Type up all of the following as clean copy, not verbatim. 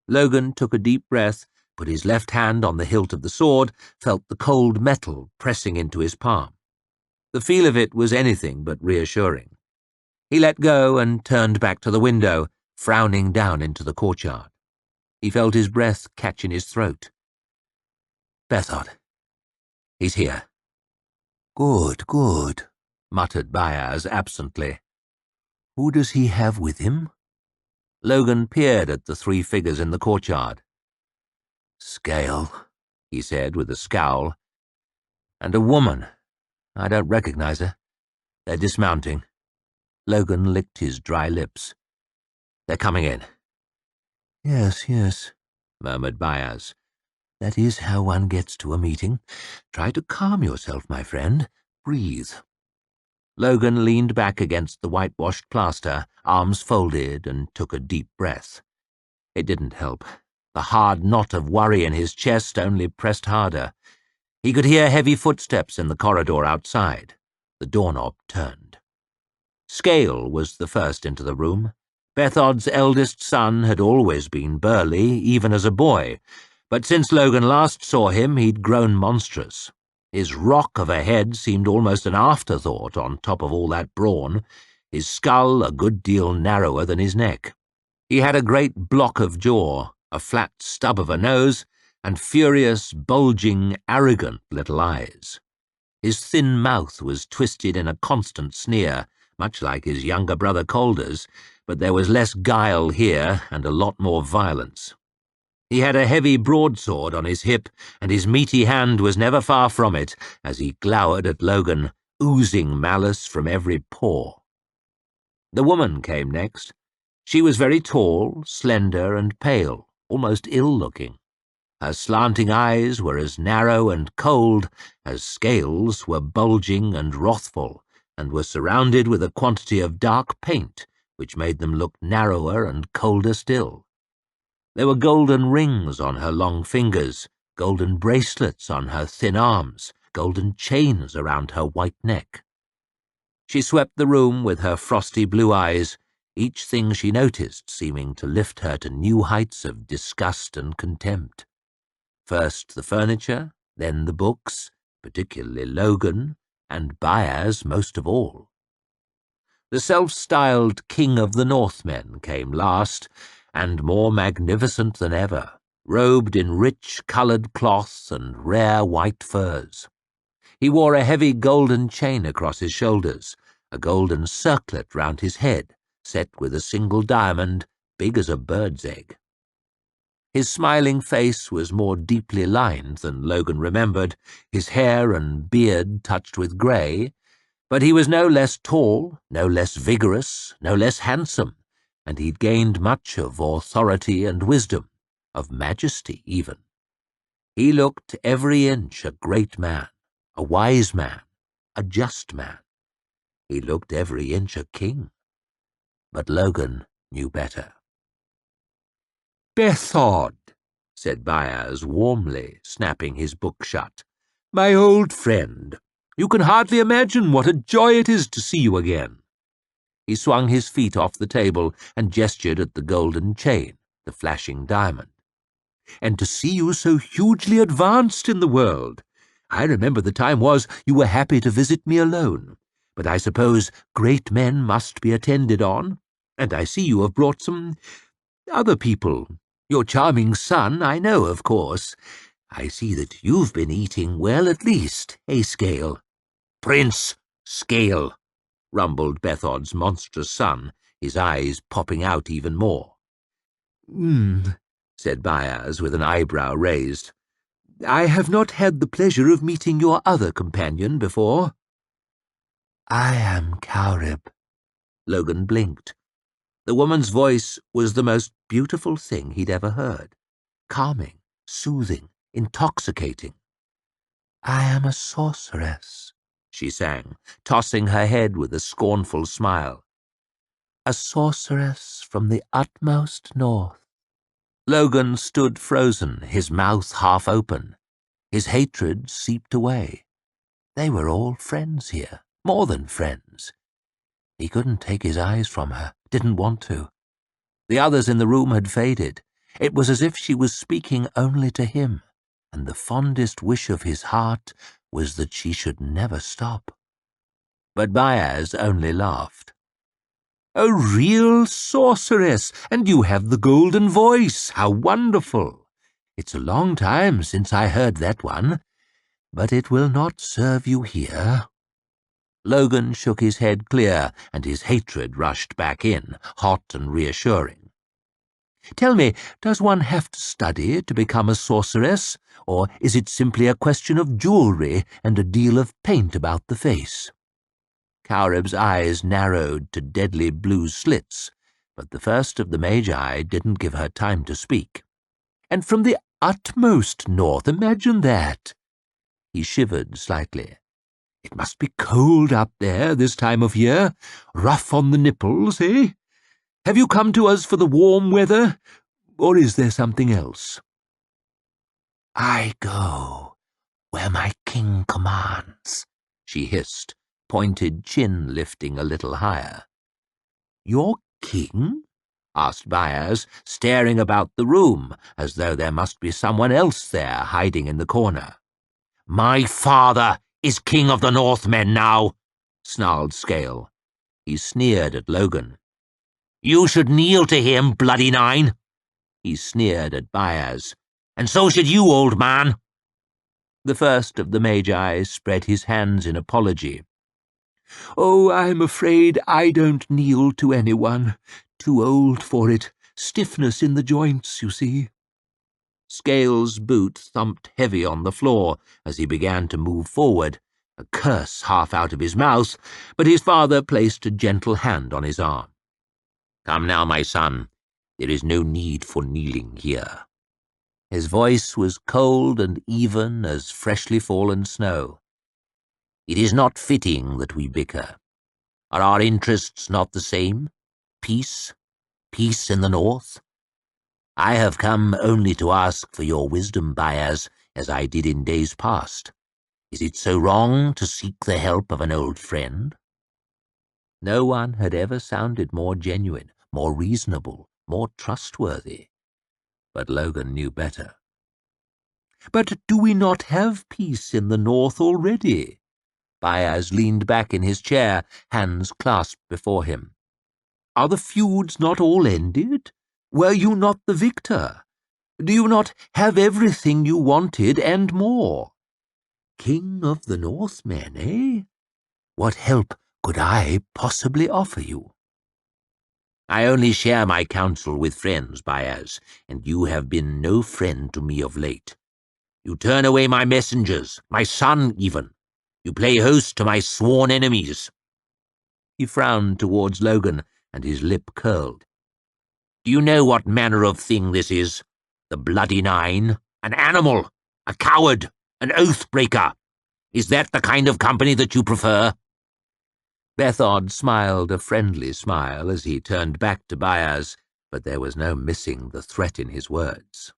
Logen took a deep breath, put his left hand on the hilt of the sword, felt the cold metal pressing into his palm. The feel of it was anything but reassuring. He let go and turned back to the window, frowning down into the courtyard. He felt his breath catch in his throat. Bethod. He's here. Good, good, muttered Bayaz absently. Who does he have with him? Logen peered at the three figures in the courtyard. Scale, he said with a scowl. And a woman. I don't recognize her. They're dismounting. Logen licked his dry lips. They're coming in. Yes, yes, murmured Bayaz. That is how one gets to a meeting. Try to calm yourself, my friend. Breathe. Logen leaned back against the whitewashed plaster, arms folded, and took a deep breath. It didn't help. The hard knot of worry in his chest only pressed harder. He could hear heavy footsteps in the corridor outside. The doorknob turned. Scale was the first into the room. Bethod's eldest son had always been burly, even as a boy, but since Logen last saw him, he'd grown monstrous. His rock of a head seemed almost an afterthought on top of all that brawn, his skull a good deal narrower than his neck. He had a great block of jaw, a flat stub of a nose, and furious, bulging, arrogant little eyes. His thin mouth was twisted in a constant sneer, much like his younger brother Calder's, but there was less guile here and a lot more violence. He had a heavy broadsword on his hip, and his meaty hand was never far from it as he glowered at Logen, oozing malice from every pore. The woman came next. She was very tall, slender, and pale, almost ill-looking. Her slanting eyes were as narrow and cold as Scales were bulging and wrathful, and were surrounded with a quantity of dark paint, which made them look narrower and colder still. There were golden rings on her long fingers, golden bracelets on her thin arms, golden chains around her white neck. She swept the room with her frosty blue eyes, each thing she noticed seeming to lift her to new heights of disgust and contempt. First the furniture, then the books, particularly Logen, and Bayaz most of all. The self-styled King of the Northmen came last, and more magnificent than ever, robed in rich coloured cloth and rare white furs. He wore a heavy golden chain across his shoulders, a golden circlet round his head, set with a single diamond, big as a bird's egg. His smiling face was more deeply lined than Logen remembered, his hair and beard touched with grey, but he was no less tall, no less vigorous, no less handsome, and he'd gained much of authority and wisdom, of majesty even. He looked every inch a great man, a wise man, a just man. He looked every inch a king. But Logen knew better. "Bethod," said Bayaz warmly, snapping his book shut. "My old friend, you can hardly imagine what a joy it is to see you again." He swung his feet off the table and gestured at the golden chain, the flashing diamond. "And to see you so hugely advanced in the world. I remember the time was you were happy to visit me alone, but I suppose great men must be attended on, and I see you have brought some other people. Your charming son, I know, of course. I see that you've been eating well at least, eh, Scale?" "Prince Scale," rumbled Bethod's monstrous son, his eyes popping out even more. Said Bayaz with an eyebrow raised. "I have not had the pleasure of meeting your other companion before." "I am Cowrib." Logen blinked. The woman's voice was the most beautiful thing he'd ever heard. Calming, soothing, intoxicating. "I am a sorceress," she sang, tossing her head with a scornful smile. "A sorceress from the utmost north." Logen stood frozen, his mouth half open. His hatred seeped away. They were all friends here, more than friends. He couldn't take his eyes from her, didn't want to. The others in the room had faded. It was as if she was speaking only to him, and the fondest wish of his heart was that she should never stop. But Bayaz only laughed. "A real sorceress, and you have the golden voice. How wonderful! It's a long time since I heard that one, but it will not serve you here." Logen shook his head clear, and his hatred rushed back in, hot and reassuring. "Tell me, does one have to study to become a sorceress, or is it simply a question of jewelry and a deal of paint about the face?" Cowreb's eyes narrowed to deadly blue slits, but the first of the Magi didn't give her time to speak. "And from the utmost north, imagine that!" He shivered slightly. "It must be cold up there this time of year, rough on the nipples, eh? Have you come to us for the warm weather, or is there something else?" "I go where my king commands," she hissed, pointed chin lifting a little higher. "Your king?" asked Bayaz, staring about the room, as though there must be someone else there hiding in the corner. "My father is king of the Northmen now," snarled Scale. He sneered at Logen. "You should kneel to him, bloody nine." He sneered at Bayaz. "And so should you, old man." The first of the Magi spread his hands in apology. "Oh, I'm afraid I don't kneel to anyone. Too old for it. Stiffness in the joints, you see." Scale's boot thumped heavy on the floor as he began to move forward, a curse half out of his mouth, but his father placed a gentle hand on his arm. "Come now, my son. There is no need for kneeling here." His voice was cold and even as freshly fallen snow. "It is not fitting that we bicker. Are our interests not the same? Peace? Peace in the north? I have come only to ask for your wisdom, Bayaz, as I did in days past. Is it so wrong to seek the help of an old friend?" No one had ever sounded more genuine, more reasonable, more trustworthy. But Logen knew better. "But do we not have peace in the north already?" Bayaz leaned back in his chair, hands clasped before him. "Are the feuds not all ended? Were you not the victor? Do you not have everything you wanted and more? King of the Northmen, eh? What help could I possibly offer you?" "I only share my counsel with friends, Bayaz, and you have been no friend to me of late. You turn away my messengers, my son even. You play host to my sworn enemies." He frowned towards Logen, and his lip curled. "Do you know what manner of thing this is? The Bloody Nine? An animal? A coward? An oath-breaker? Is that the kind of company that you prefer?" Bethod smiled a friendly smile as he turned back to Bayaz, but there was no missing the threat in his words.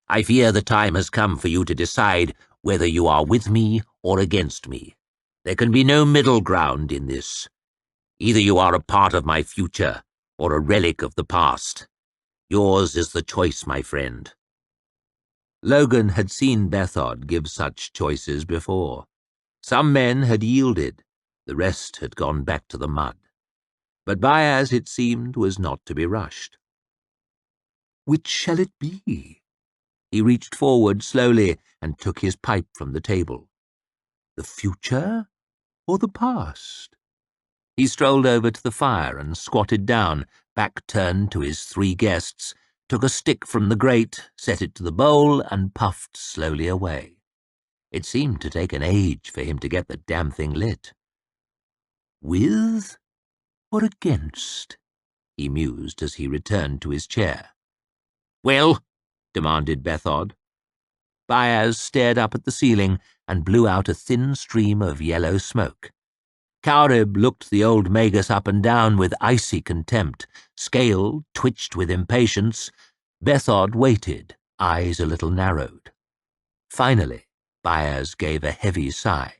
"I fear the time has come for you to decide whether you are with me or against me. There can be no middle ground in this. Either you are a part of my future or a relic of the past. Yours is the choice, my friend." Logen had seen Bethod give such choices before. Some men had yielded, the rest had gone back to the mud. But Bayaz, it seemed, was not to be rushed. "Which shall it be?" He reached forward slowly and took his pipe from the table. "The future or the past?" He strolled over to the fire and squatted down, back turned to his three guests, took a stick from the grate, set it to the bowl, and puffed slowly away. It seemed to take an age for him to get the damn thing lit. "With or against?" he mused as he returned to his chair. "Well?" demanded Bethod. Bayaz stared up at the ceiling and blew out a thin stream of yellow smoke. Cowreb looked the old Magus up and down with icy contempt. Scale twitched with impatience. Bethod waited, eyes a little narrowed. Finally, Bayaz gave a heavy sigh.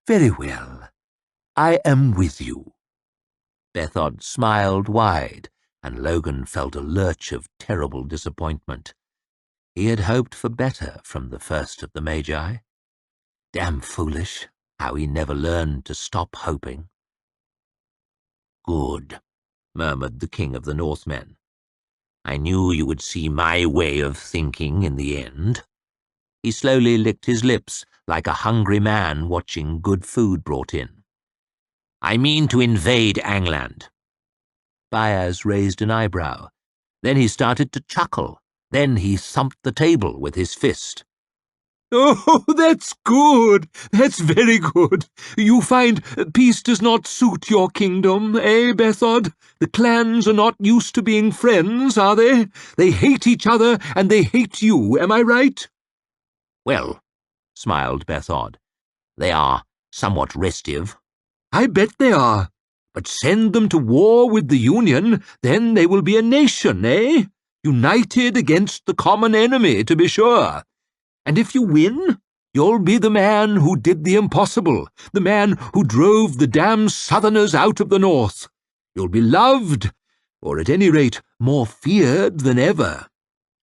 "Very well. I am with you." Bethod smiled wide, and Logen felt a lurch of terrible disappointment. He had hoped for better from the first of the Magi. Damn foolish, how he never learned to stop hoping. "Good," murmured the king of the Northmen. "I knew you would see my way of thinking in the end." He slowly licked his lips like a hungry man watching good food brought in. "I mean to invade Angland." Bayaz raised an eyebrow. Then he started to chuckle. Then he thumped the table with his fist. "Oh, that's good. That's very good. You find peace does not suit your kingdom, eh, Bethod? The clans are not used to being friends, are they? They hate each other, and they hate you, am I right?" "Well," smiled Bethod, "they are somewhat restive." "I bet they are. But send them to war with the Union, then they will be a nation, eh? United against the common enemy, to be sure. And if you win, you'll be the man who did the impossible, the man who drove the damned Southerners out of the North. You'll be loved, or at any rate more feared than ever.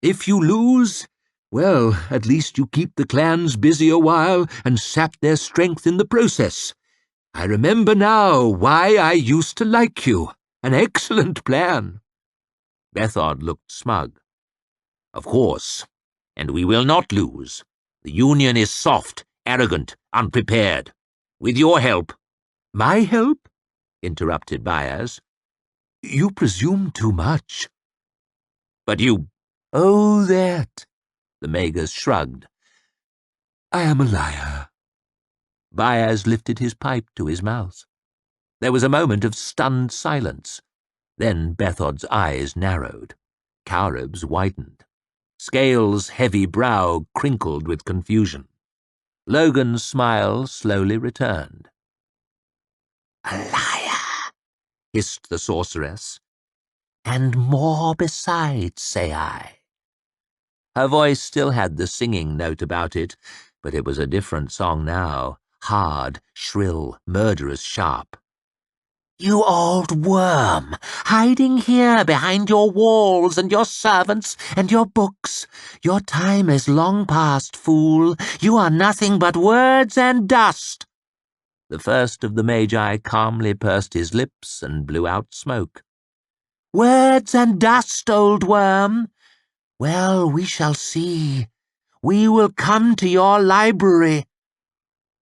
If you lose, well, at least you keep the clans busy a while and sap their strength in the process. I remember now why I used to like you. An excellent plan." Bethod looked smug. "Of course. And we will not lose. The Union is soft, arrogant, unprepared. With your help—" "My help?" interrupted Bayaz. "You presume too much." "But you—" "Oh, that." The Magus shrugged. "I am a liar." Bayaz lifted his pipe to his mouth. There was a moment of stunned silence. Then Bethod's eyes narrowed. Cowrib's widened. Scale's heavy brow crinkled with confusion. Logan's smile slowly returned. "A liar," hissed the sorceress. "And more besides, say I." Her voice still had the singing note about it, but it was a different song now, hard, shrill, murderous sharp. "You old worm, hiding here behind your walls and your servants and your books. Your time is long past, fool. You are nothing but words and dust." The first of the Magi calmly pursed his lips and blew out smoke. "Words and dust, old worm. Well, we shall see. We will come to your library."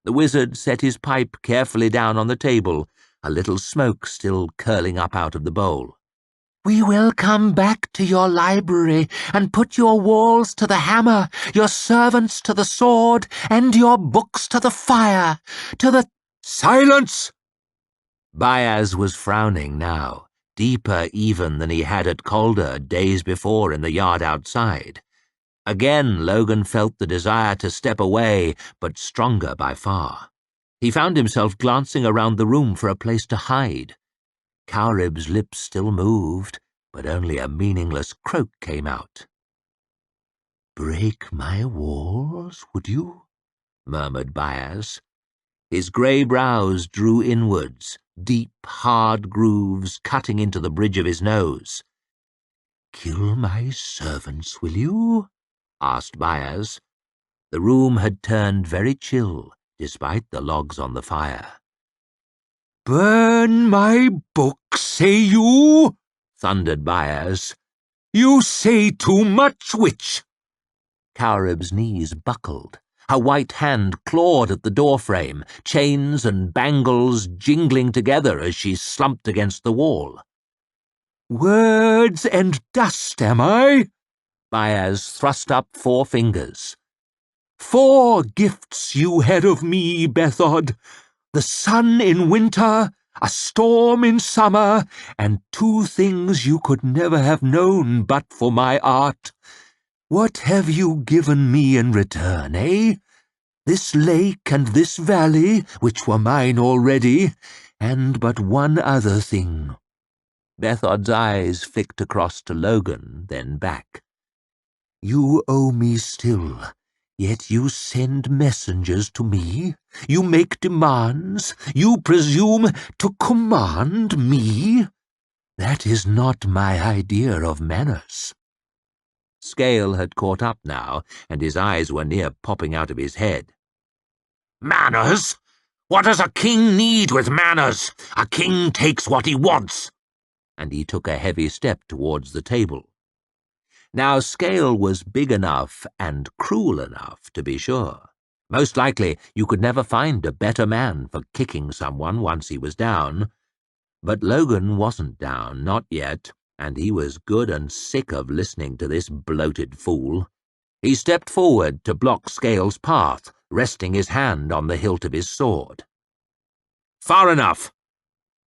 The wizard set his pipe carefully down on the table, a little smoke still curling up out of the bowl. "We will come back to your library and put your walls to the hammer, your servants to the sword, and your books to the fire, to the—" "Silence!" Bayaz was frowning now, deeper even than he had at Calder days before in the yard outside. Again Logen felt the desire to step away, but stronger by far. He found himself glancing around the room for a place to hide. Cowrib's lips still moved, but only a meaningless croak came out. "Break my walls, would you?" murmured Bayaz. His grey brows drew inwards, deep, hard grooves cutting into the bridge of his nose. "Kill my servants, will you?" asked Bayaz. The room had turned very chill, despite the logs on the fire. "Burn my books, say you?" thundered Bayaz. "You say too much, witch!" Cowrib's knees buckled. Her white hand clawed at the doorframe, chains and bangles jingling together as she slumped against the wall. "Words and dust, am I?" Bayaz thrust up 4 fingers. "4 gifts you had of me, Bethod. The sun in winter, a storm in summer, and 2 things you could never have known but for my art. What have you given me in return, eh? This lake and this valley, which were mine already, and but one other thing." Bethod's eyes flicked across to Logen, then back. "You owe me still, yet you send messengers to me. You make demands. You presume to command me." That is not my idea of manners." Scale had caught up now, and his eyes were near popping out of his head. "Manners? What does a king need with manners? A king takes what he wants." And he took a heavy step towards the table. Now Scale was big enough and cruel enough, to be sure. Most likely you could never find a better man for kicking someone once he was down. But Logen wasn't down, not yet, and he was good and sick of listening to this bloated fool. He stepped forward to block Scale's path, resting his hand on the hilt of his sword. "Far enough!"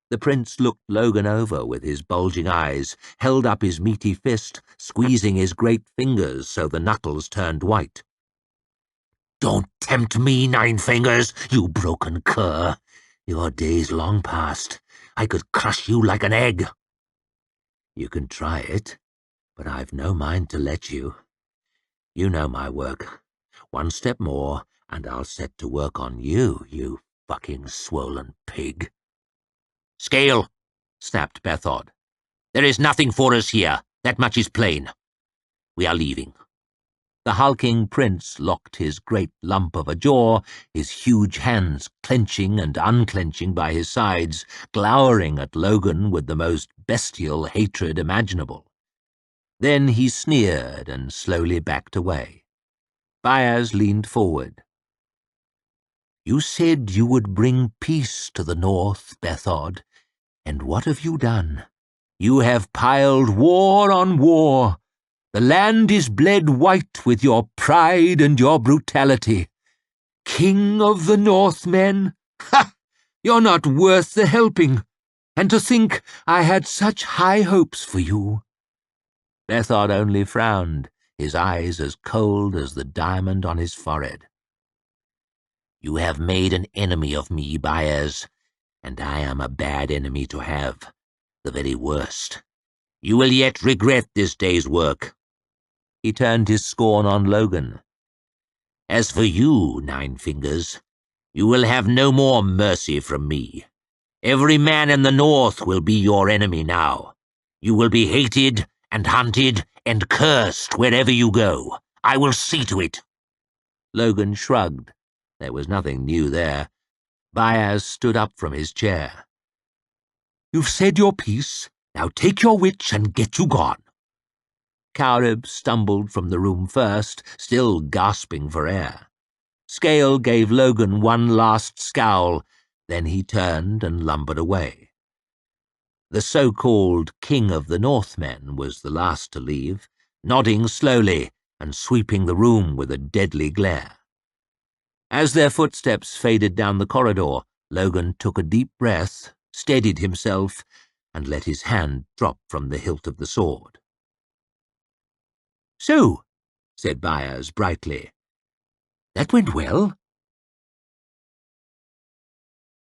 The prince looked Logen over with his bulging eyes, held up his meaty fist, squeezing his great fingers so the knuckles turned white. "Don't tempt me, Ninefingers, you broken cur. Your day's long past. I could crush you like an egg." "You can try it, but I've no mind to let you. You know my work. One step more, and I'll set to work on you, you fucking swollen pig." "Scale," snapped Bethod. "There is nothing for us here. That much is plain. We are leaving." The hulking prince locked his great lump of a jaw, his huge hands clenching and unclenching by his sides, glowering at Logen with the most bestial hatred imaginable. Then he sneered and slowly backed away. Bayaz leaned forward. "You said you would bring peace to the north, Bethod, and what have you done? You have piled war on war. The land is bled white with your pride and your brutality. King of the Northmen? Ha! You're not worth the helping. And to think I had such high hopes for you." Bethod only frowned, his eyes as cold as the diamond on his forehead. "You have made an enemy of me, Bayaz, and I am a bad enemy to have, the very worst. You will yet regret this day's work." He turned his scorn on Logen. "As for you, Ninefingers, you will have no more mercy from me. Every man in the north will be your enemy now. You will be hated and hunted and cursed wherever you go. I will see to it." Logen shrugged. There was nothing new there. Bayaz stood up from his chair. "You've said your piece. Now take your witch and get you gone." Cowrib stumbled from the room first, still gasping for air. Scale gave Logen one last scowl, then he turned and lumbered away. The so-called King of the Northmen was the last to leave, nodding slowly and sweeping the room with a deadly glare. As their footsteps faded down the corridor, Logen took a deep breath, steadied himself, and let his hand drop from the hilt of the sword. "So," said Bayaz brightly, "that went well.